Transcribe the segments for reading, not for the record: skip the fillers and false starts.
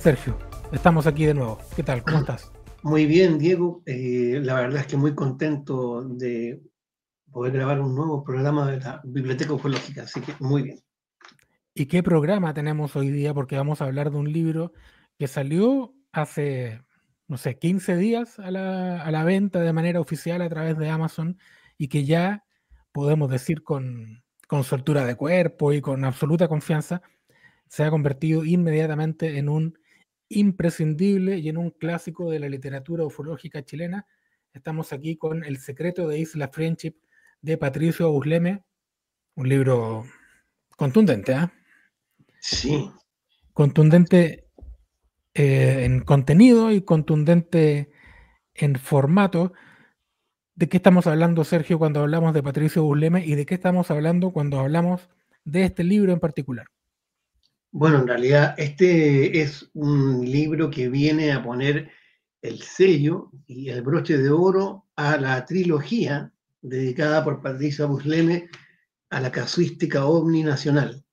Sergio, estamos aquí de nuevo. ¿Qué tal? ¿Cómo estás? Muy bien, Diego. La verdad es que muy contento de poder grabar un nuevo programa de la Biblioteca Ufológica, así que muy bien. ¿Y qué programa tenemos hoy día? Porque vamos a hablar de un libro que salió hace, no sé, 15 días a la venta de manera oficial a través de Amazon y que ya podemos decir con soltura de cuerpo y con absoluta confianza, se ha convertido inmediatamente en un imprescindible y en un clásico de la literatura ufológica chilena. Estamos aquí con El secreto de Isla Friendship de Patricio Busleme, un libro contundente, ¿eh? Sí, Contundente en contenido y contundente en formato. ¿De qué estamos hablando, Sergio, cuando hablamos de Patricio Busleme y de qué estamos hablando cuando hablamos de este libro en particular? bueno, en realidad este es un libro que viene a poner el sello y el broche de oro a la trilogía dedicada por Patricia Busleme a la casuística ovni nacional.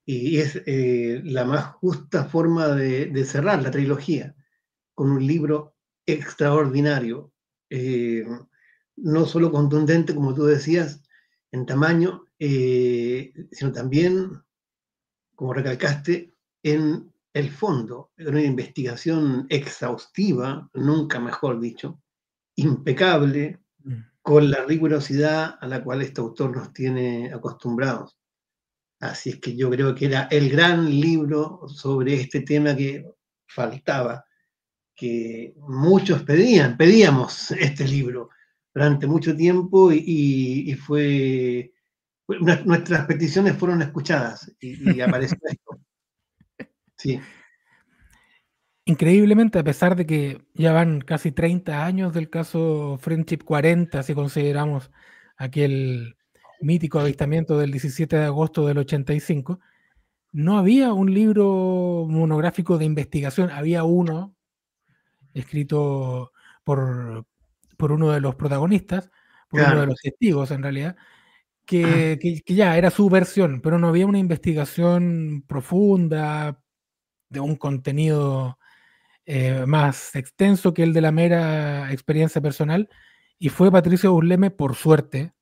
Y es la más justa forma de cerrar la trilogía, con un libro extraordinario, eh, no solo contundente, como tú decías, en tamaño, sino también, como recalcaste, en el fondo, en una investigación exhaustiva, nunca mejor dicho, impecable, Mm. con la rigurosidad a la cual este autor nos tiene acostumbrados. Así es que yo creo que era el gran libro sobre este tema que faltaba, que muchos pedíamos este libro durante mucho tiempo y nuestras peticiones fueron escuchadas y apareció esto. Sí, Increíblemente, a pesar de que ya van casi 30 años del caso Friendship 40, si consideramos aquel mítico avistamiento del 17 de agosto del 85, no había un libro monográfico de investigación, había uno escrito por, por uno de los protagonistas, por uno de claro. los testigos en realidad, que ya era su versión, pero no había una investigación profunda de un contenido más extenso que el de la mera experiencia personal, y fue Patricio Busleme, por suerte,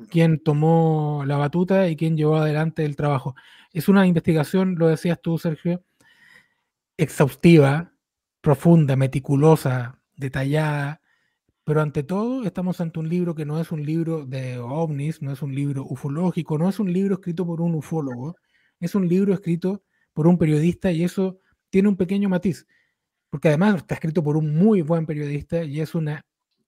quien tomó la batuta y quien llevó adelante el trabajo. Es una investigación, lo decías tú, Sergio, exhaustiva, profunda, meticulosa, detallada, pero ante todo estamos ante un libro que no es un libro de ovnis, no es un libro ufológico, no es un libro escrito por un ufólogo, es un libro escrito por un periodista y eso tiene un pequeño matiz, porque además está escrito por un muy buen periodista y es una,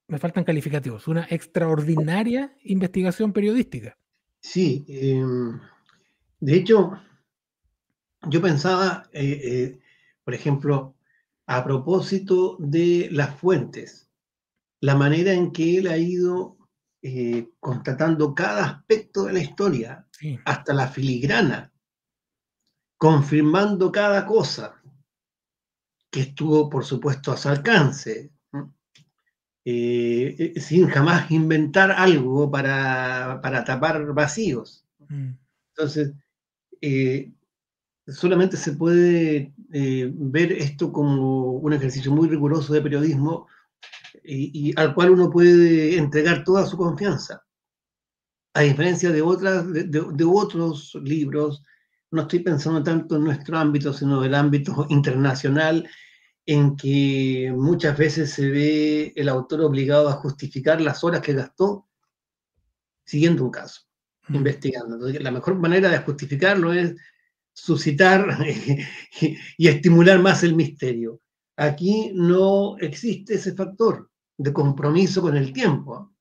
me faltan calificativos, una extraordinaria investigación periodística. Sí, de hecho, yo pensaba, por ejemplo, a propósito de las fuentes, la manera en que él ha ido constatando cada aspecto de la historia, Sí. hasta la filigrana, confirmando cada cosa que estuvo, por supuesto, a su alcance, ¿no? Sin jamás inventar algo para tapar vacíos. Mm. Entonces, eh, solamente se puede ver esto como un ejercicio muy riguroso de periodismo y al cual uno puede entregar toda su confianza. A diferencia de otros libros, no estoy pensando tanto en nuestro ámbito, sino del ámbito internacional, en que muchas veces se ve el autor obligado a justificar las horas que gastó siguiendo un caso, Mm. investigando. Entonces, la mejor manera de justificarlo es suscitar y estimular más el misterio. Aquí no existe ese factor de compromiso con el tiempo.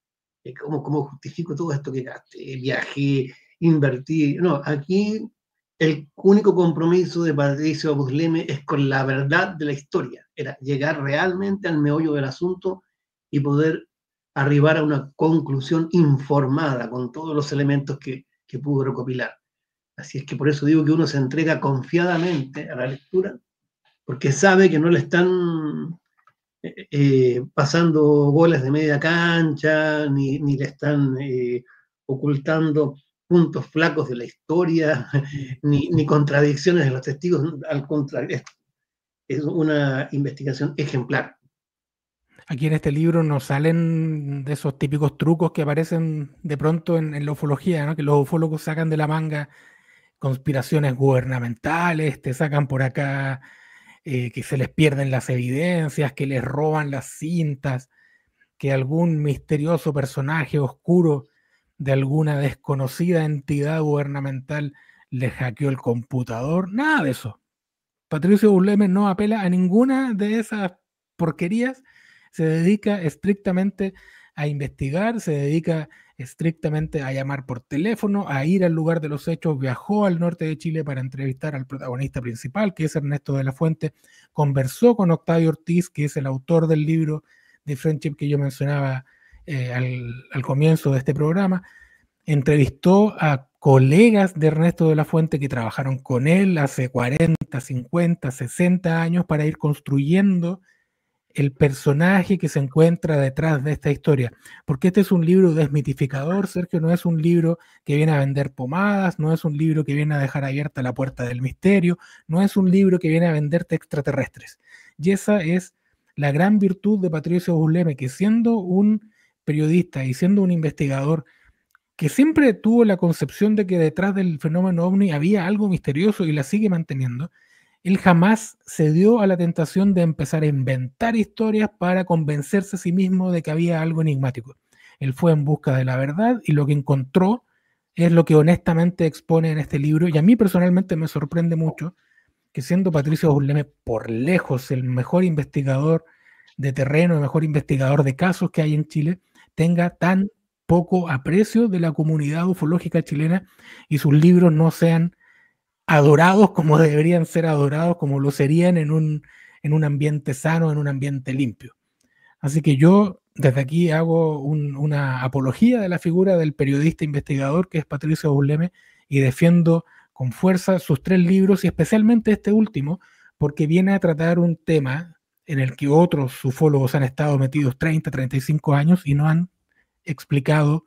¿Cómo justifico todo esto que gasté? Viajé, invertí. No, aquí el único compromiso de Patricio Busleme es con la verdad de la historia. Era llegar realmente al meollo del asunto y poder arribar a una conclusión informada con todos los elementos que pudo recopilar. Así es que por eso digo que uno se entrega confiadamente a la lectura, porque sabe que no le están pasando goles de media cancha, ni le están ocultando puntos flacos de la historia, Mm. ni contradicciones de los testigos, al contrario. es una investigación ejemplar. Aquí en este libro nos salen de esos típicos trucos que aparecen de pronto en la ufología, ¿no? Que los ufólogos sacan de la manga conspiraciones gubernamentales, te sacan por acá que se les pierden las evidencias, que les roban las cintas, que algún misterioso personaje oscuro de alguna desconocida entidad gubernamental les hackeó el computador. Nada de eso. Patricio Burleme no apela a ninguna de esas porquerías, se dedica estrictamente a investigar, se dedica estrictamente a llamar por teléfono, a ir al lugar de los hechos, viajó al norte de Chile para entrevistar al protagonista principal, que es Ernesto de la Fuente, conversó con Octavio Ortiz, que es el autor del libro de Friendship que yo mencionaba al comienzo de este programa, entrevistó a colegas de Ernesto de la Fuente que trabajaron con él hace 40, 50, 60 años para ir construyendo el personaje que se encuentra detrás de esta historia. Porque este es un libro desmitificador, Sergio, no es un libro que viene a vender pomadas, no es un libro que viene a dejar abierta la puerta del misterio, no es un libro que viene a venderte extraterrestres. Y esa es la gran virtud de Patricio Burleme, que siendo un periodista y siendo un investigador que siempre tuvo la concepción de que detrás del fenómeno ovni había algo misterioso y la sigue manteniendo, él jamás cedió a la tentación de empezar a inventar historias para convencerse a sí mismo de que había algo enigmático. Él fue en busca de la verdad y lo que encontró es lo que honestamente expone en este libro, y a mí personalmente me sorprende mucho que siendo Patricio Burleme por lejos el mejor investigador de terreno, el mejor investigador de casos que hay en Chile, tenga tan poco aprecio de la comunidad ufológica chilena y sus libros no sean adorados como deberían ser adorados, como lo serían en un ambiente sano, en un ambiente limpio. Así que yo desde aquí hago una apología de la figura del periodista investigador que es Patricio Burleme y defiendo con fuerza sus 3 libros y especialmente este último, porque viene a tratar un tema en el que otros ufólogos han estado metidos 30, 35 años y no han explicado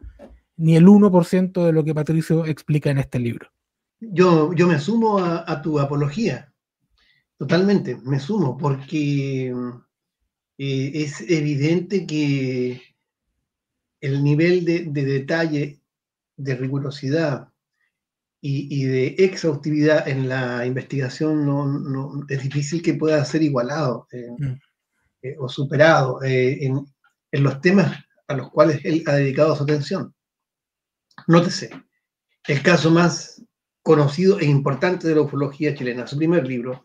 ni el 1% de lo que Patricio explica en este libro. Yo me sumo a tu apología, totalmente, me sumo, porque es evidente que el nivel de detalle, de rigurosidad y de exhaustividad en la investigación es difícil que pueda ser igualado o superado en los temas a los cuales él ha dedicado su atención. Nótese, el caso más conocido e importante de la ufología chilena, su primer libro,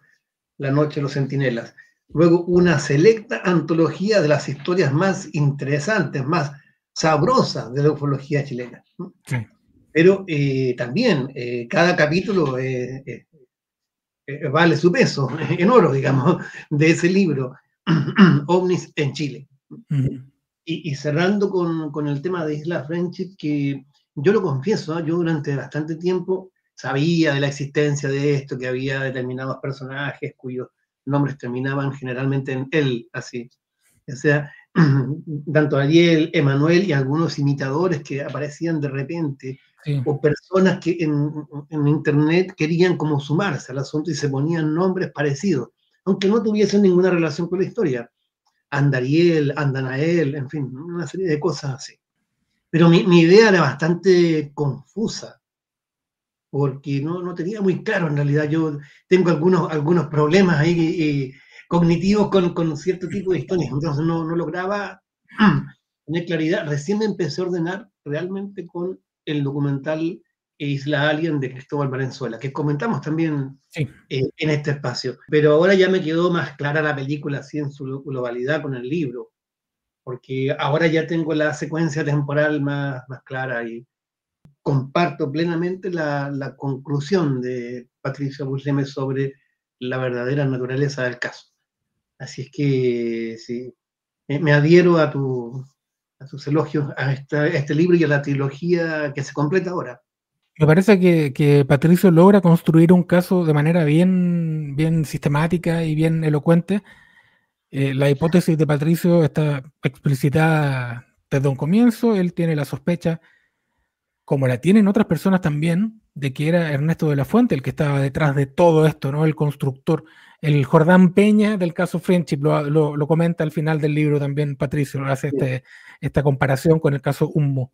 La Noche de los Centinelas. Luego una selecta antología de las historias más interesantes, más sabrosas de la ufología chilena. Sí. Pero también cada capítulo vale su peso en oro, digamos, de ese libro, OVNIs en Chile. Y cerrando con el tema de Isla Friendship, que yo lo confieso, yo durante bastante tiempo sabía de la existencia de esto, que había determinados personajes cuyos nombres terminaban generalmente en él, así. O sea, tanto Ariel, Emanuel y algunos imitadores que aparecían de repente, Sí. o personas que en internet querían como sumarse al asunto y se ponían nombres parecidos, aunque no tuviesen ninguna relación con la historia. Andariel, Andanael, en fin, una serie de cosas así. Pero mi idea era bastante confusa, porque no tenía muy claro en realidad. Yo tengo algunos problemas ahí cognitivos con cierto tipo de historias, entonces no lograba tener claridad. Recién me empecé a ordenar realmente con el documental Isla Alien de Cristóbal Valenzuela, que comentamos también Sí. en este espacio. Pero ahora ya me quedó más clara la película así en su globalidad con el libro, porque ahora ya tengo la secuencia temporal más clara y comparto plenamente la conclusión de Patricio Burleme sobre la verdadera naturaleza del caso. Así es que sí, me adhiero a tus elogios a este libro y a la trilogía que se completa ahora. Me parece que Patricio logra construir un caso de manera bien, bien sistemática y bien elocuente. La hipótesis de Patricio está explicitada desde un comienzo. Él tiene la sospecha como la tienen otras personas también, de que era Ernesto de la Fuente el que estaba detrás de todo esto, ¿no? El constructor. El Jordán Peña del caso Friendship lo comenta al final del libro también Patricio, hace esta comparación con el caso Hummo.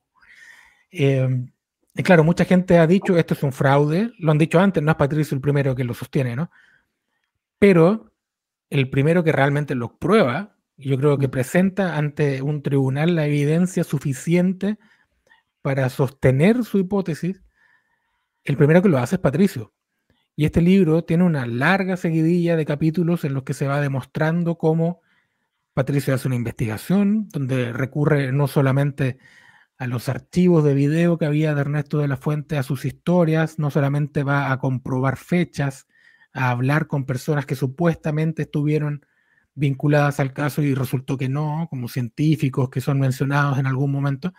Y claro, mucha gente ha dicho esto es un fraude, lo han dicho antes, no es Patricio el primero que lo sostiene, ¿no? Pero el primero que realmente lo prueba, y yo creo que presenta ante un tribunal la evidencia suficiente para sostener su hipótesis, el primero que lo hace es Patricio. Y este libro tiene una larga seguidilla de capítulos en los que se va demostrando cómo Patricio hace una investigación, donde recurre no solamente a los archivos de video que había de Ernesto de la Fuente, a sus historias, no solamente va a comprobar fechas, a hablar con personas que supuestamente estuvieron vinculadas al caso y resultó que no, como científicos que son mencionados en algún momento.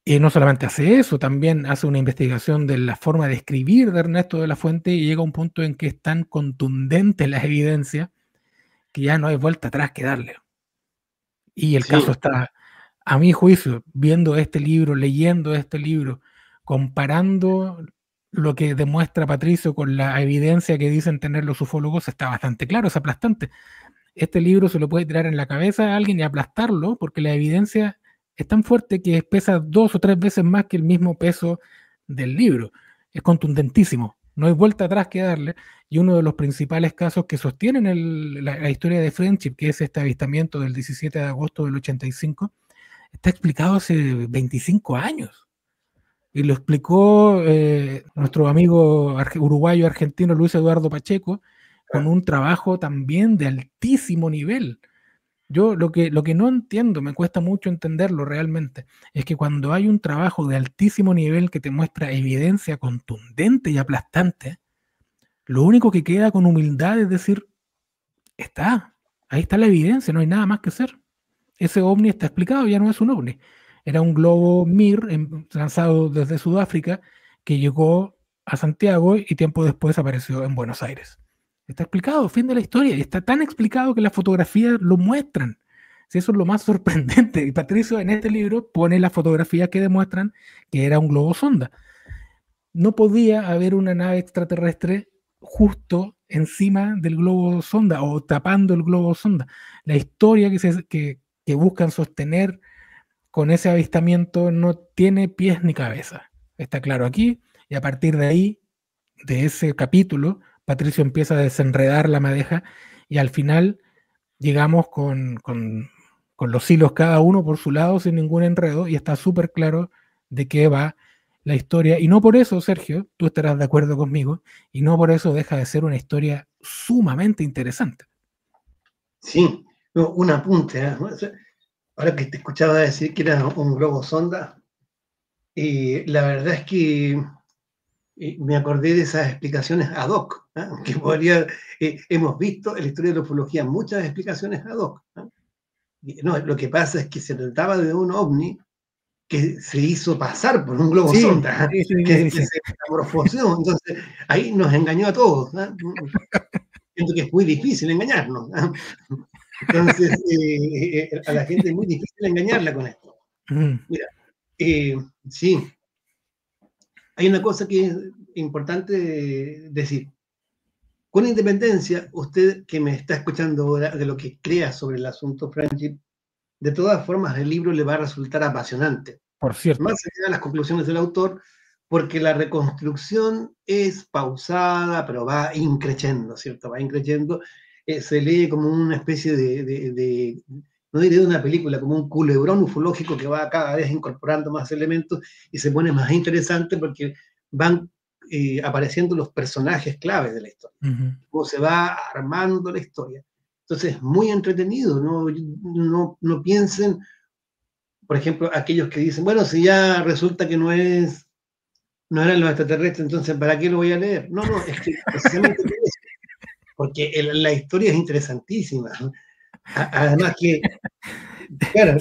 Y no solamente hace eso, también hace una investigación de la forma de escribir de Ernesto de la Fuente y llega a un punto en que es tan contundente la evidencia que ya no hay vuelta atrás que darle. Y el caso está, a mi juicio, viendo este libro, leyendo este libro, comparando lo que demuestra Patricio con la evidencia que dicen tener los ufólogos, está bastante claro, es aplastante. Este libro se lo puede tirar en la cabeza a alguien y aplastarlo, porque la evidencia es tan fuerte que pesa 2 o 3 veces más que el mismo peso del libro. Es contundentísimo, no hay vuelta atrás que darle. Y uno de los principales casos que sostienen la historia de Friendship, que es este avistamiento del 17 de agosto del 85, está explicado hace 25 años. Y lo explicó nuestro amigo uruguayo argentino Luis Eduardo Pacheco, con un trabajo también de altísimo nivel. Yo lo que no entiendo, me cuesta mucho entenderlo realmente, es que cuando hay un trabajo de altísimo nivel que te muestra evidencia contundente y aplastante, lo único que queda con humildad es decir, ahí está la evidencia, no hay nada más que hacer. Ese ovni está explicado, ya no es un ovni. Era un globo Mir lanzado desde Sudáfrica que llegó a Santiago y tiempo después apareció en Buenos Aires. Está explicado, fin de la historia. Y está tan explicado que las fotografías lo muestran. Si eso es lo más sorprendente. Y Patricio en este libro pone las fotografías que demuestran que era un globo sonda. No podía haber una nave extraterrestre justo encima del globo sonda o tapando el globo sonda. La historia que buscan sostener con ese avistamiento no tiene pies ni cabeza. Está claro aquí, y a partir de ahí, de ese capítulo, Patricio empieza a desenredar la madeja y al final llegamos con los hilos cada uno por su lado sin ningún enredo y está súper claro de qué va la historia. Y no por eso, Sergio, tú estarás de acuerdo conmigo, y no por eso deja de ser una historia sumamente interesante. Sí, un apunte. Ahora que te escuchaba decir que era un globo sonda, la verdad es que me acordé de esas explicaciones ad hoc, que hemos visto en la historia de la ufología muchas explicaciones ad hoc. No, lo que pasa es que se trataba de un ovni que se hizo pasar por un globo sonda, que se metamorfoseó. Entonces, ahí nos engañó a todos. Siento que es muy difícil engañarnos. Entonces, a la gente es muy difícil engañarla con esto. Mira, sí, hay una cosa que es importante decir. Con independencia, usted que me está escuchando ahora de lo que crea sobre el asunto Friendship, de todas formas el libro le va a resultar apasionante. Por cierto. Más allá de las conclusiones del autor, porque la reconstrucción es pausada, pero va increciendo, ¿cierto? Va increciendo. Se lee como una especie no diré de una película, como un culebrón ufológico que va cada vez incorporando más elementos y se pone más interesante porque van apareciendo los personajes claves de la historia, cómo se va armando la historia. Entonces, muy entretenido, no piensen, por ejemplo, aquellos que dicen, bueno, si ya resulta que no eran los extraterrestres, entonces, ¿para qué lo voy a leer? No, es que precisamente por eso, porque la historia es interesantísima. Además que, claro,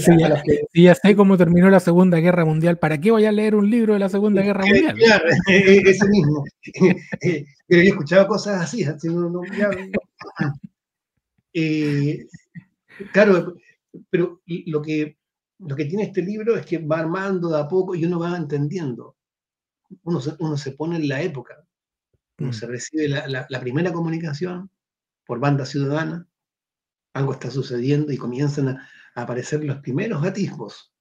ya sé cómo terminó la Segunda Guerra Mundial, ¿para qué voy a leer un libro de la Segunda Guerra Mundial? Claro, ese mismo. Pero he escuchado cosas así, claro, pero lo que lo que tiene este libro es que va armando de a poco y uno va entendiendo. Uno se pone en la época, uno se recibe la primera comunicación por banda ciudadana, algo está sucediendo y comienzan a aparecer los primeros atisbos.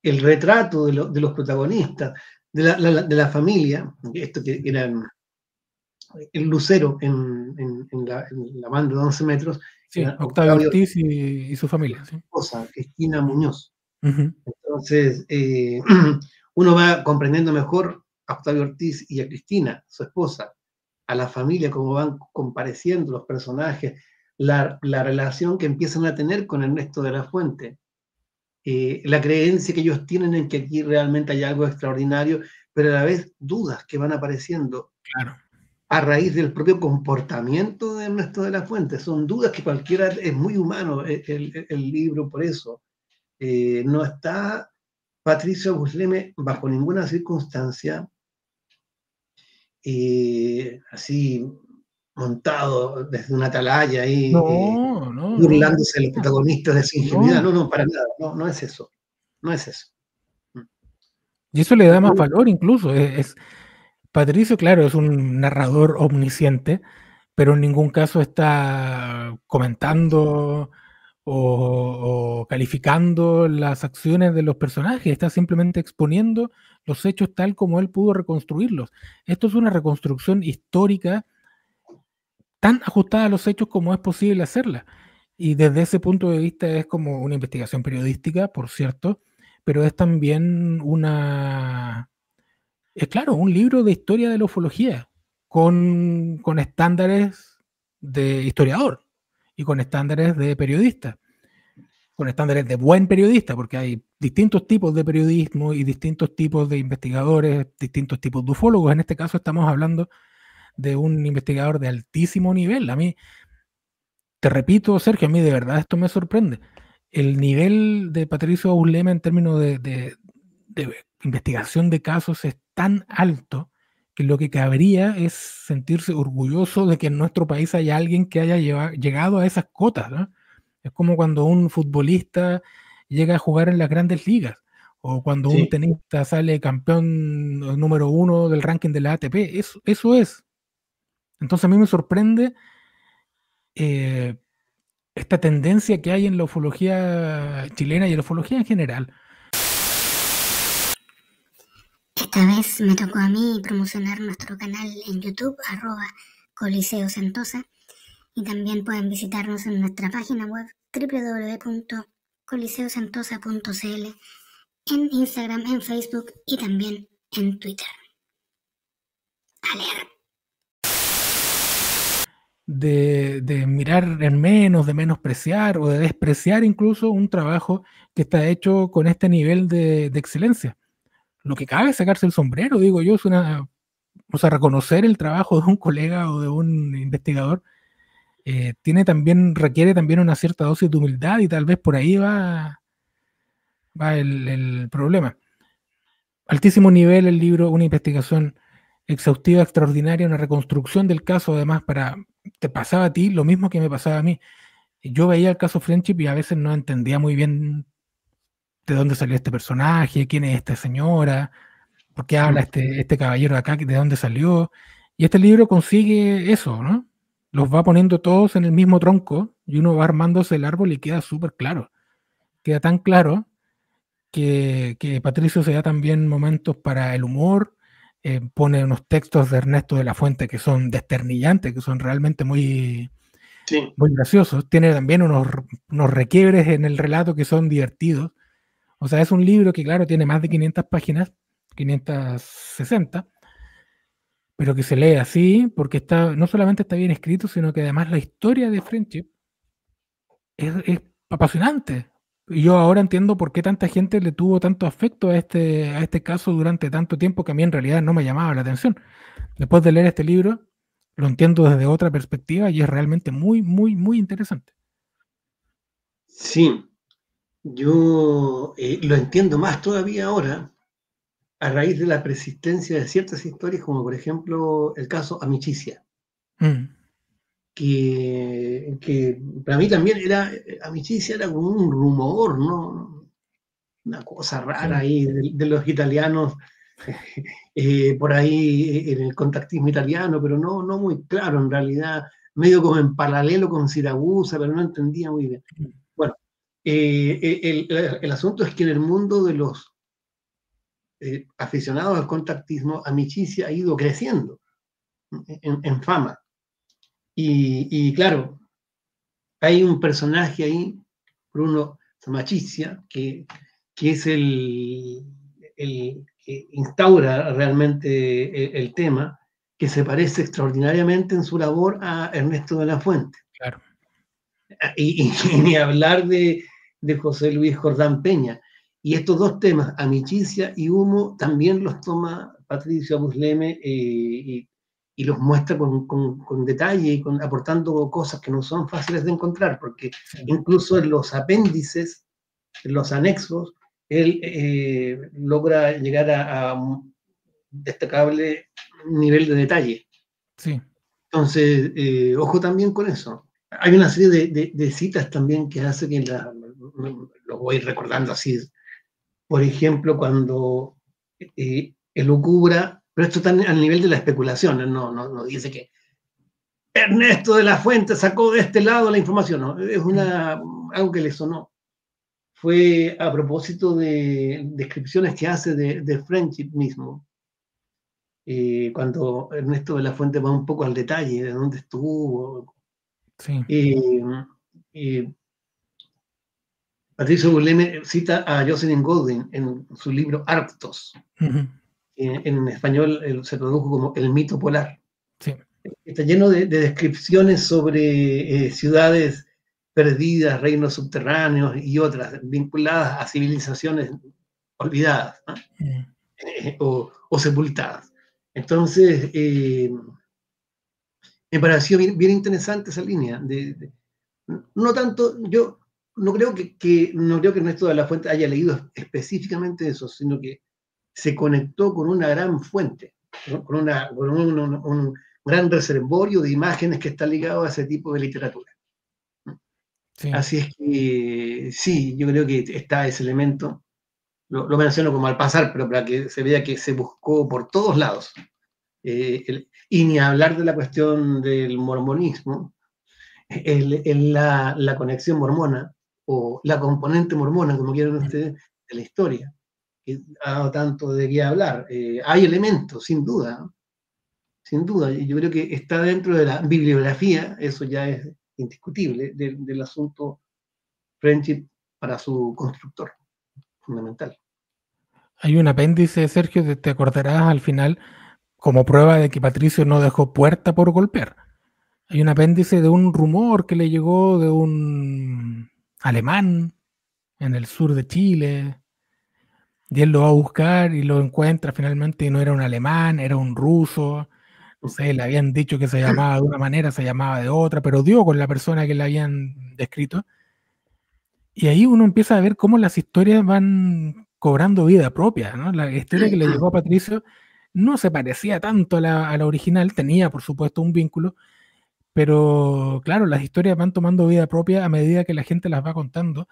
El retrato de los protagonistas, de la familia, esto que era el lucero en la banda de 11 metros, Sí, era Octavio Octavio, Ortiz y su familia, su sí. esposa, Cristina Muñoz. Ujú. Entonces, uno va comprendiendo mejor a Octavio Ortiz y a Cristina, su esposa, a la familia, cómo van compareciendo los personajes, la relación que empiezan a tener con Ernesto de la Fuente, la creencia que ellos tienen en que aquí realmente hay algo extraordinario, pero a la vez dudas que van apareciendo Claro. a raíz del propio comportamiento de Ernesto de la Fuente. Son dudas que cualquiera, es muy humano el libro por eso. No está Patricio Busleme bajo ninguna circunstancia así montado desde una atalaya ahí, No, no, no, burlándose de los protagonistas de su ingenuidad. no. No, no, para nada, no, no es eso, no es eso. Y eso le da más Uno, valor incluso. Patricio, claro, es un narrador omnisciente, pero en ningún caso está comentando o calificando las acciones de los personajes, está simplemente exponiendo los hechos tal como él pudo reconstruirlos. Esto es una reconstrucción histórica tan ajustada a los hechos como es posible hacerla. Y desde ese punto de vista es como una investigación periodística, por cierto, pero es también es claro, un libro de historia de la ufología, con estándares de historiador y con estándares de periodista, con estándares de buen periodista, porque hay distintos tipos de periodismo y distintos tipos de investigadores, distintos tipos de ufólogos. En este caso estamos hablando de un investigador de altísimo nivel. A mí, te repito, Sergio, a mí de verdad esto me sorprende. El nivel de Patricio Auslema en términos de investigación de casos es tan alto que lo que cabría es sentirse orgulloso de que en nuestro país haya alguien que haya llegado a esas cotas, ¿no? Es como cuando un futbolista llega a jugar en las grandes ligas o cuando un sí, tenista sale campeón número uno del ranking de la ATP. Eso es. Entonces a mí me sorprende eh, esta tendencia que hay en la ufología chilena y en la ufología en general. Esta vez me tocó a mí promocionar nuestro canal en YouTube, @Coliseo Sentosa, y también pueden visitarnos en nuestra página web www.coliseosentosa.cl, en Instagram, en Facebook y también en Twitter. A leer. De mirar en menos, de menospreciar o de despreciar incluso un trabajo que está hecho con este nivel de excelencia. Lo que cabe es sacarse el sombrero, digo yo, o sea, reconocer el trabajo de un colega o de un investigador requiere también una cierta dosis de humildad y tal vez por ahí va el problema. Altísimo nivel el libro, una investigación exhaustiva, extraordinaria, una reconstrucción del caso, además, te pasaba a ti lo mismo que me pasaba a mí. Yo veía el caso Friendship y a veces no entendía muy bien de dónde salió este personaje, quién es esta señora, por qué habla este caballero de acá, de dónde salió. Y este libro consigue eso, ¿no? Los va poniendo todos en el mismo tronco y uno va armándose el árbol y queda súper claro. Queda tan claro que Patricio se da también momentos para el humor, pone unos textos de Ernesto de la Fuente que son desternillantes, que son realmente muy, sí. muy graciosos. Tiene también unos requiebres en el relato que son divertidos. O sea, es un libro que, claro, tiene más de 500 páginas, 560, pero que se lee así porque no solamente está bien escrito, sino que además la historia de Friendship es apasionante. Y yo ahora entiendo por qué tanta gente le tuvo tanto afecto a este caso durante tanto tiempo que a mí en realidad no me llamaba la atención. Después de leer este libro, lo entiendo desde otra perspectiva y es realmente muy, muy, muy interesante. Sí, yo lo entiendo más todavía ahora a raíz de la persistencia de ciertas historias, como por ejemplo el caso Amicicia, Mm, que para mí también Amicicia era como un rumor, ¿no? una cosa rara ahí de los italianos, por ahí en el contactismo italiano, pero no muy claro en realidad, medio como en paralelo con Siracusa, pero no entendía muy bien. Bueno, el asunto es que en el mundo de los aficionados al contactismo, Amicitia ha ido creciendo en fama. Y claro, hay un personaje ahí, Bruno Sammachitia, que es el que instaura realmente el tema, que se parece extraordinariamente en su labor a Ernesto de la Fuente. Claro. Y ni hablar de José Luis Jordán Peña. Y estos dos temas, Amicitia y Humo, también los toma Patricio Abusleme y los muestra con detalle y aportando cosas que no son fáciles de encontrar, porque incluso en los apéndices, en los anexos, él logra llegar a un destacable nivel de detalle. Sí. Entonces, ojo también con eso. Hay una serie de citas también que hace que lo voy recordando así. Por ejemplo, cuando elucubra, pero esto está al nivel de la especulación, no dice que Ernesto de la Fuente sacó de este lado la información, no, es algo que le sonó. Fue a propósito de descripciones que hace de Friendship mismo, cuando Ernesto de la Fuente va un poco al detalle de dónde estuvo. Sí. Patricio Abusleme cita a Jocelyn Goldwyn en su libro Arctos. En español se tradujo como El mito polar. Sí. Está lleno de descripciones sobre ciudades perdidas, reinos subterráneos y otras vinculadas a civilizaciones olvidadas, ¿no? O sepultadas. Entonces, me pareció bien interesante esa línea. No tanto, yo no creo que Ernesto de la Fuente haya leído específicamente eso, sino que se conectó con una gran fuente, ¿no? con un gran reservorio de imágenes que está ligado a ese tipo de literatura. Sí. Así es que sí, yo creo que está ese elemento, lo menciono como al pasar, pero para que se vea que se buscó por todos lados. Y ni hablar de la cuestión del mormonismo, la conexión mormona, o la componente mormona, como quieran ustedes, de la historia, que ha dado tanto de qué hablar. Hay elementos, sin duda, y yo creo que está dentro de la bibliografía, eso ya es indiscutible, del asunto Friendship para su constructor, fundamental. Hay un apéndice, Sergio, te acordarás al final, como prueba de que Patricio no dejó puerta por golpear. Hay un apéndice de un rumor que le llegó de un alemán en el sur de Chile, y él lo va a buscar y lo encuentra finalmente y no era un alemán, era un ruso. No sé, le habían dicho que se llamaba de una manera, se llamaba de otra, pero dio con la persona que le habían descrito. Y ahí uno empieza a ver cómo las historias van cobrando vida propia, ¿no? La historia que le llegó a Patricio no se parecía tanto a la original, tenía por supuesto un vínculo, pero claro, las historias van tomando vida propia a medida que la gente las va contando.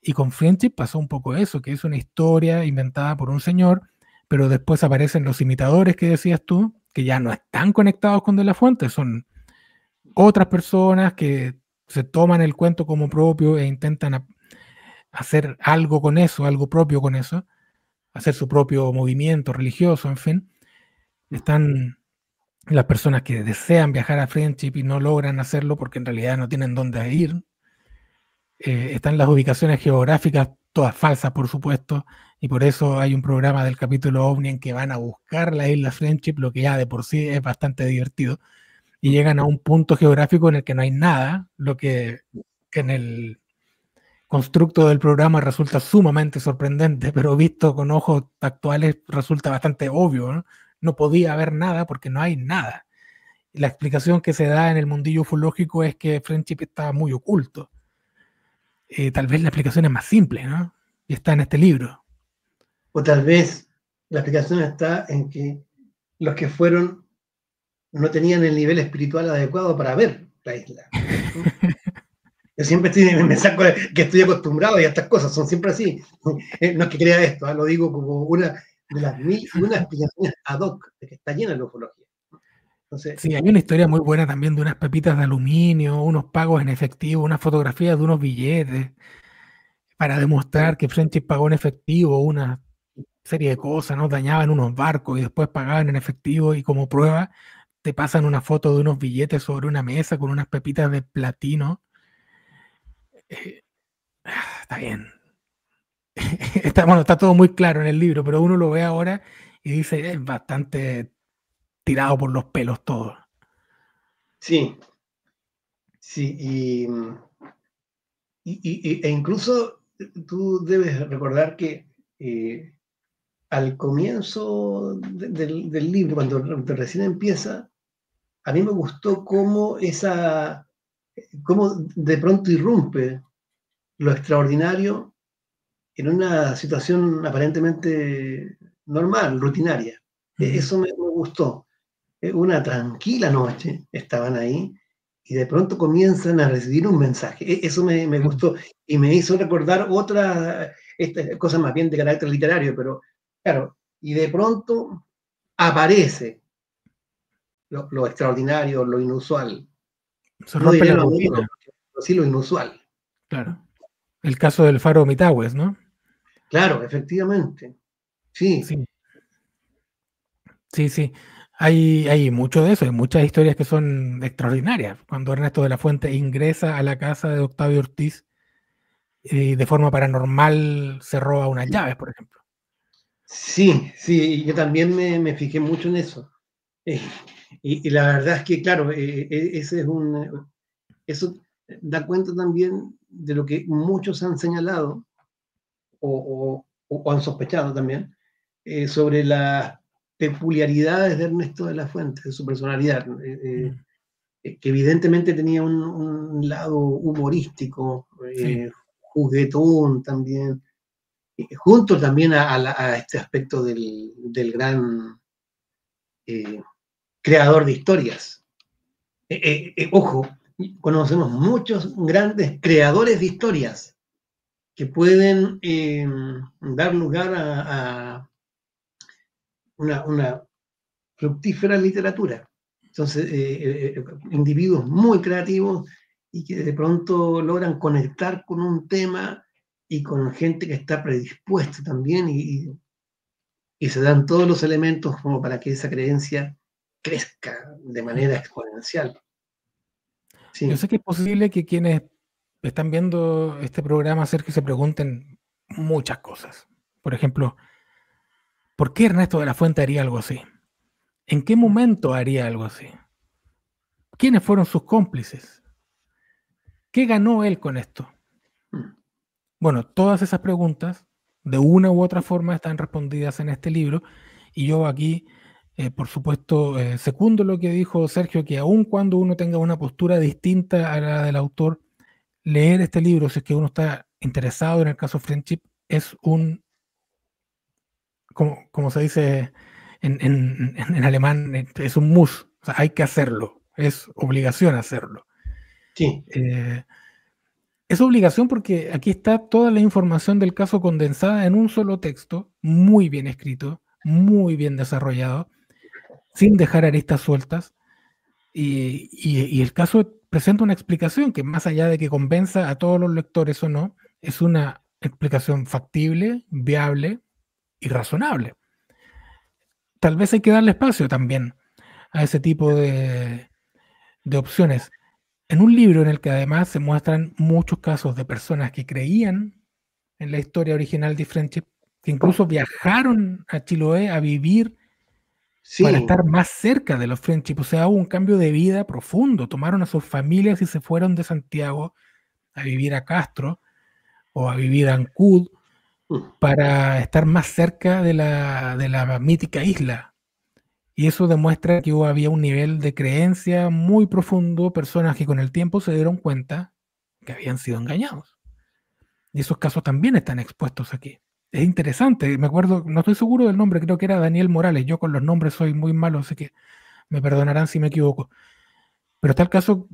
Y con Friendship pasó un poco eso, que es una historia inventada por un señor, pero después aparecen los imitadores que decías tú, que ya no están conectados con De la Fuente, son otras personas que se toman el cuento como propio e intentan hacer algo con eso, algo propio con eso, hacer su propio movimiento religioso, en fin. Están las personas que desean viajar a Friendship y no logran hacerlo porque en realidad no tienen dónde ir. Están las ubicaciones geográficas, todas falsas, por supuesto, y por eso hay un programa del capítulo OVNI en que van a buscar la isla Friendship, lo que ya de por sí es bastante divertido, y llegan a un punto geográfico en el que no hay nada, lo que en el constructo del programa resulta sumamente sorprendente, pero visto con ojos actuales resulta bastante obvio, ¿no? No podía haber nada porque no hay nada. Y la explicación que se da en el mundillo ufológico es que Friendship está muy oculto. Tal vez la explicación es más simple, ¿no? Y está en este libro. O tal vez la explicación está en que los que fueron no tenían el nivel espiritual adecuado para ver la isla. Yo siempre me saco que estoy acostumbrado a estas cosas, son siempre así. No es que crea esto, lo digo como una de las mil y una explicaciones ad hoc de que está llena de ufología. Entonces, sí, hay una historia muy buena también de unas pepitas de aluminio, unos pagos en efectivo, unas fotografías de unos billetes, para demostrar que Friendship pagó en efectivo una serie de cosas, ¿no? Dañaban unos barcos y después pagaban en efectivo, y como prueba te pasan una foto de unos billetes sobre una mesa con unas pepitas de platino. Está bien. Bueno, está todo muy claro en el libro, pero uno lo ve ahora y dice, es bastante tirado por los pelos todo. sí, e incluso tú debes recordar que al comienzo del libro, cuando recién empieza, a mí me gustó cómo de pronto irrumpe lo extraordinario en una situación aparentemente normal, rutinaria. Eso me gustó. Una tranquila noche estaban ahí y de pronto comienzan a recibir un mensaje. Eso me gustó y me hizo recordar otras cosas más bien de carácter literario, pero claro, y de pronto aparece lo extraordinario, lo inusual. Se No rompe diré la lo anormal, rutina. pero sí lo inusual. Claro. El caso del faro Mitagües, ¿no? Claro, efectivamente. Sí, Sí, sí, sí. Hay mucho de eso, hay muchas historias que son extraordinarias. Cuando Ernesto de la Fuente ingresa a la casa de Octavio Ortiz y de forma paranormal se roba unas llaves, por ejemplo. sí, yo también me fijé mucho en eso. Y la verdad es que, claro, eso da cuenta también de lo que muchos han señalado o han sospechado también sobre las peculiaridades de Ernesto de la Fuente, de su personalidad, que evidentemente tenía un lado humorístico, Sí, juguetón también, junto también a este aspecto del gran creador de historias. Ojo, conocemos muchos grandes creadores de historias que pueden dar lugar a una fructífera literatura. Entonces, individuos muy creativos y que de pronto logran conectar con un tema y con gente que está predispuesta también y se dan todos los elementos como para que esa creencia crezca de manera exponencial. yo Sí. sé que es posible que quienes están viendo este programa Sergio se pregunten muchas cosas. Por ejemplo, ¿por qué Ernesto de la Fuente haría algo así? ¿En qué momento haría algo así? ¿Quiénes fueron sus cómplices? ¿Qué ganó él con esto? Bueno, todas esas preguntas, de una u otra forma, están respondidas en este libro, y yo aquí, por supuesto, secundo lo que dijo Sergio, que aun cuando uno tenga una postura distinta a la del autor, leer este libro, si es que uno está interesado en el caso Friendship, es como se dice en alemán, es un muss, o sea, hay que hacerlo, es obligación hacerlo. Sí. Es obligación porque aquí está toda la información del caso condensada en un solo texto, muy bien escrito, muy bien desarrollado, sin dejar aristas sueltas. Y el caso presenta una explicación que, más allá de que convenza a todos los lectores o no, es una explicación factible, viable y razonable. Tal vez hay que darle espacio también a ese tipo de opciones. En un libro en el que además se muestran muchos casos de personas que creían en la historia original de Friendship, que incluso viajaron a Chiloé a vivir para Sí, estar más cerca de los Friendship. O sea, hubo un cambio de vida profundo. Tomaron a sus familias y se fueron de Santiago a vivir a Castro o a vivir a Ancud para estar más cerca de la mítica isla. Y eso demuestra que había un nivel de creencia muy profundo, personas que con el tiempo se dieron cuenta que habían sido engañados. Y esos casos también están expuestos aquí. Es interesante, me acuerdo, no estoy seguro del nombre, creo que era Daniel Morales. Yo con los nombres soy muy malo, así que me perdonarán si me equivoco. Pero está el caso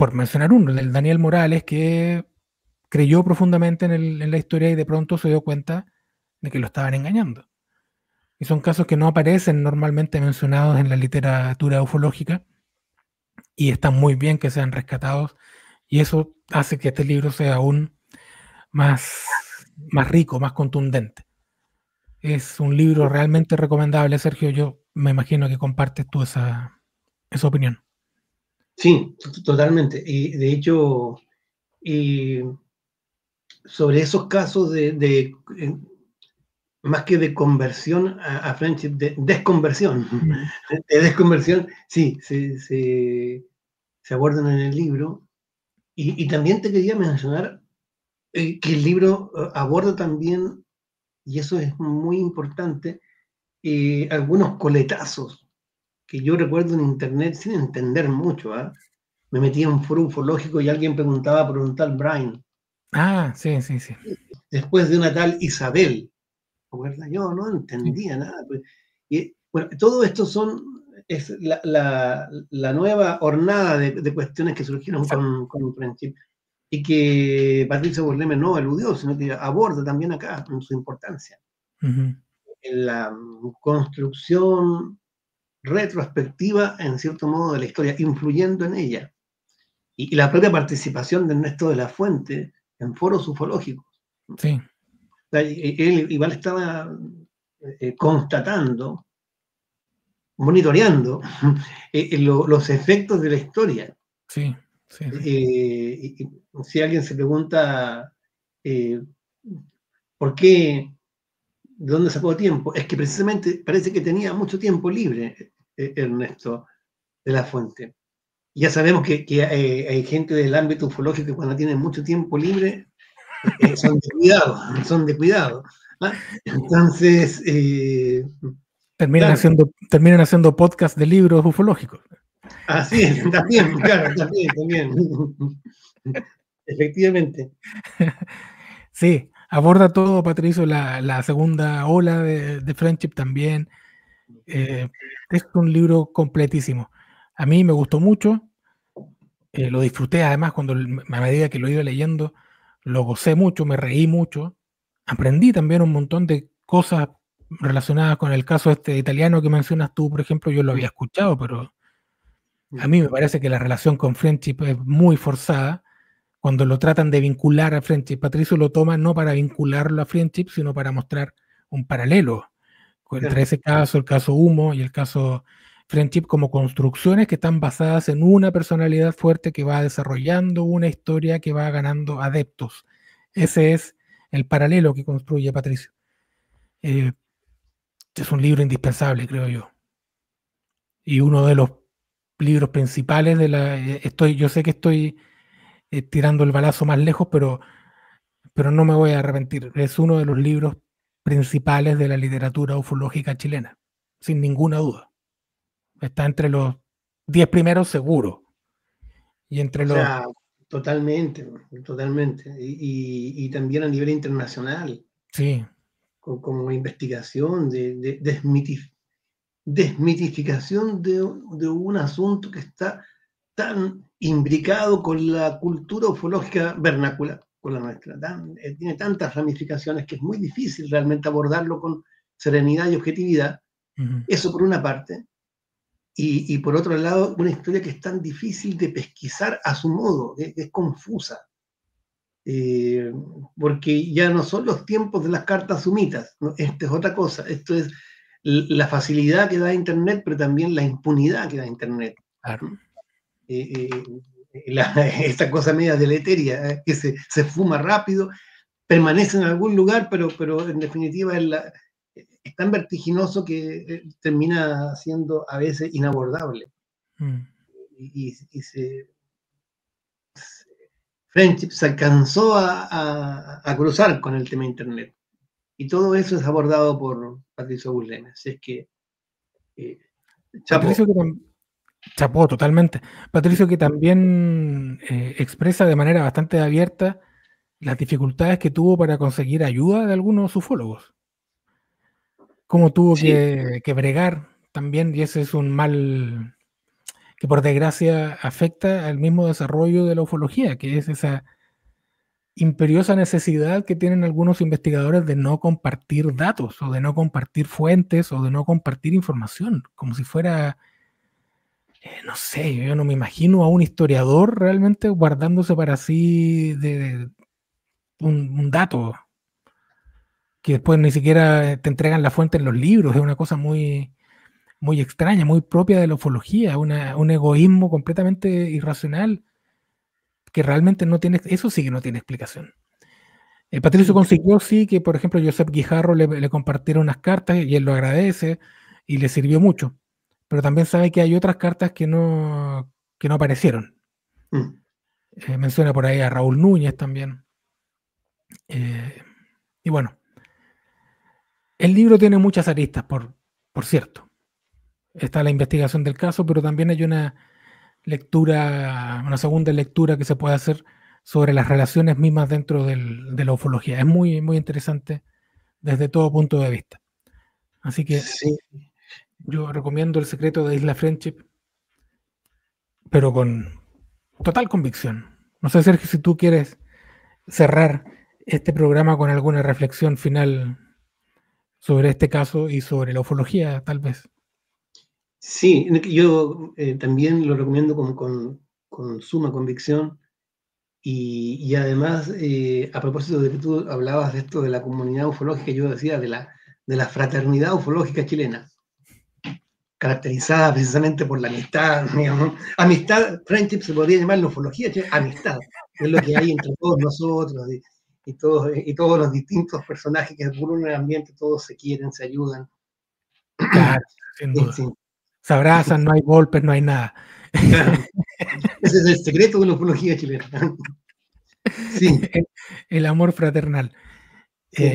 por mencionar uno, del Daniel Morales, que creyó profundamente en la historia y de pronto se dio cuenta de que lo estaban engañando. Y son casos que no aparecen normalmente mencionados en la literatura ufológica y están muy bien que sean rescatados, y eso hace que este libro sea aún más rico, más contundente. Es un libro realmente recomendable, Sergio. Yo me imagino que compartes tú esa opinión. Sí, totalmente. Y de hecho, sobre esos casos más que de conversión a friendship, de desconversión, sí, se abordan en el libro. Y también te quería mencionar que el libro aborda también, y eso es muy importante, algunos coletazos que yo recuerdo en internet sin entender mucho. Me metí en un foro ufológico y alguien preguntaba por un tal Brian. Ah, sí. Después de una tal Isabel. ¿Recuerda? Yo no entendía nada. Y, bueno, todo esto es la nueva hornada de cuestiones que surgieron con Friendship y que Patricio Burleme no eludió, sino que aborda también acá en su importancia. Uh-huh. En la construcción retrospectiva, en cierto modo, de la historia, influyendo en ella. Y la propia participación de Ernesto de la Fuente en foros ufológicos. Sí. O sea, él igual estaba constatando, monitoreando los efectos de la historia. Sí. Si alguien se pregunta por qué, de dónde sacó tiempo, es que precisamente parece que tenía mucho tiempo libre Ernesto de la Fuente. Ya sabemos que hay gente del ámbito ufológico que cuando tienen mucho tiempo libre son de cuidado. Entonces, terminan haciendo podcast de libros ufológicos. Así es, también, claro, también. Efectivamente. Sí, aborda todo, Patricio, la segunda ola de Friendship también. Es un libro completísimo. A mí me gustó mucho, lo disfruté además a medida que lo iba leyendo, lo gocé mucho, me reí mucho, aprendí también un montón de cosas relacionadas con el caso este italiano que mencionas tú, por ejemplo. Yo lo había escuchado, pero a mí me parece que la relación con Friendship es muy forzada. Cuando lo tratan de vincular a Friendship, Patricio lo toma no para vincularlo a Friendship, sino para mostrar un paralelo entre ese caso, el caso Humo y el caso Friendship, como construcciones que están basadas en una personalidad fuerte que va desarrollando una historia que va ganando adeptos. Ese es el paralelo que construye Patricio. Es un libro indispensable, creo yo. Y uno de los libros principales yo sé que estoy tirando el balazo más lejos, pero no me voy a arrepentir. Es uno de los libros principales de la literatura ufológica chilena, sin ninguna duda. Está entre los 10 primeros seguro. Y entre totalmente. Y también a nivel internacional. Sí. Como investigación, de desmitificación de un asunto que está tan imbricado con la cultura ufológica vernácula, con la nuestra. Tiene tantas ramificaciones que es muy difícil realmente abordarlo con serenidad y objetividad. Uh-huh. Eso por una parte. Y por otro lado, una historia que es tan difícil de pesquisar a su modo, que es confusa. Porque ya no son los tiempos de las cartas sumitas, ¿no? Esto es otra cosa. Esto es la facilidad que da Internet, pero también la impunidad que da Internet. Claro. Esta cosa media deleteria, que se fuma rápido, permanece en algún lugar, pero en definitiva es tan vertiginoso que termina siendo a veces inabordable. Friendship se alcanzó a cruzar con el tema Internet. Y todo eso es abordado por Patricio Burleme. Así es que chapó totalmente. Patricio, que también expresa de manera bastante abierta las dificultades que tuvo para conseguir ayuda de algunos ufólogos. Cómo tuvo que bregar también, y ese es un mal que por desgracia afecta al mismo desarrollo de la ufología, que es esa imperiosa necesidad que tienen algunos investigadores de no compartir datos, o de no compartir fuentes, o de no compartir información, como si fuera, no sé, yo no me imagino a un historiador realmente guardándose para sí de un dato que después ni siquiera te entregan la fuente en los libros. Es una cosa muy, muy extraña, muy propia de la ufología, un egoísmo completamente irracional que realmente no tiene, eso sí que no tiene explicación. Patricio consiguió, sí, que por ejemplo Josep Guijarro le compartiera unas cartas y él lo agradece y le sirvió mucho, pero también sabe que hay otras cartas que no aparecieron. Menciona por ahí a Raúl Núñez también. Y bueno, el libro tiene muchas aristas, por cierto. Está la investigación del caso, pero también hay una segunda lectura que se puede hacer sobre las relaciones mismas dentro de la ufología. Es muy, muy interesante desde todo punto de vista. Así que sí, yo recomiendo El secreto de Isla Friendship, pero con total convicción. No sé, Sergio, si tú quieres cerrar este programa con alguna reflexión final sobre este caso y sobre la ufología, tal vez. Sí, yo también lo recomiendo con suma convicción. Y además, a propósito de que tú hablabas de esto de la comunidad ufológica, yo decía de la fraternidad ufológica chilena, caracterizada precisamente por la amistad, digamos. Amistad, friendship se podría llamar en la ufología, amistad, es lo que hay entre todos nosotros y todos los distintos personajes que ocurren en el ambiente, todos se quieren, se ayudan. Claro, sin duda. Sí. Se abrazan, no hay golpes, no hay nada. Claro. Ese es el secreto de la ufología chilena. Sí. El amor fraternal. Sí.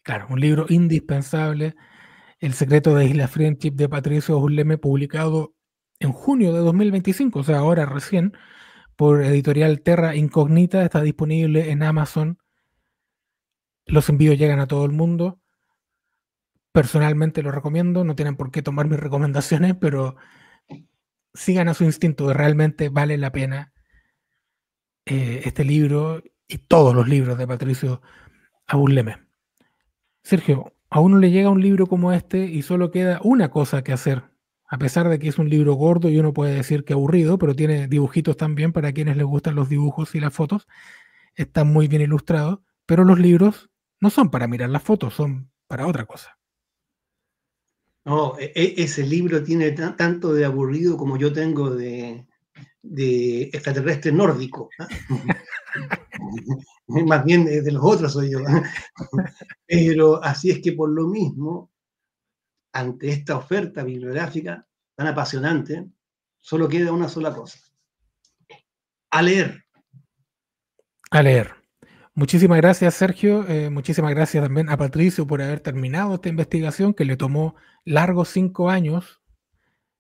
Claro, un libro indispensable, El secreto de Isla Friendship, de Patricio Bulleme, publicado en junio de 2025, o sea, ahora recién, por editorial Terra Incognita. Está disponible en Amazon. Los envíos llegan a todo el mundo. Personalmente lo recomiendo, no tienen por qué tomar mis recomendaciones, pero sigan a su instinto, realmente vale la pena este libro y todos los libros de Patricio Bulleme. Sergio, a uno le llega un libro como este y solo queda una cosa que hacer, a pesar de que es un libro gordo y uno puede decir que aburrido, pero tiene dibujitos también para quienes les gustan los dibujos y las fotos. Están muy bien ilustrados, pero los libros no son para mirar las fotos, son para otra cosa. No, ese libro tiene tanto de aburrido como yo tengo de extraterrestre nórdico. Más bien de los otros soy yo. Pero así es que por lo mismo, ante esta oferta bibliográfica tan apasionante, solo queda una sola cosa: a leer. A leer. Muchísimas gracias, Sergio. Muchísimas gracias también a Patricio por haber terminado esta investigación, que le tomó largos 5 años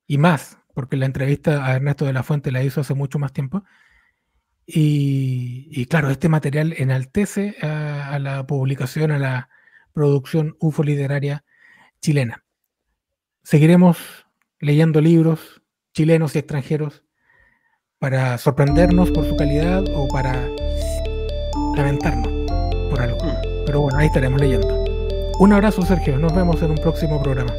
y más, porque la entrevista a Ernesto de la Fuente la hizo hace mucho más tiempo. Y claro, este material enaltece a la publicación, a la producción ufoliteraria chilena. Seguiremos leyendo libros chilenos y extranjeros para sorprendernos por su calidad o para lamentarnos por algo. Pero bueno, ahí estaremos leyendo. Un abrazo, Sergio. Nos vemos en un próximo programa.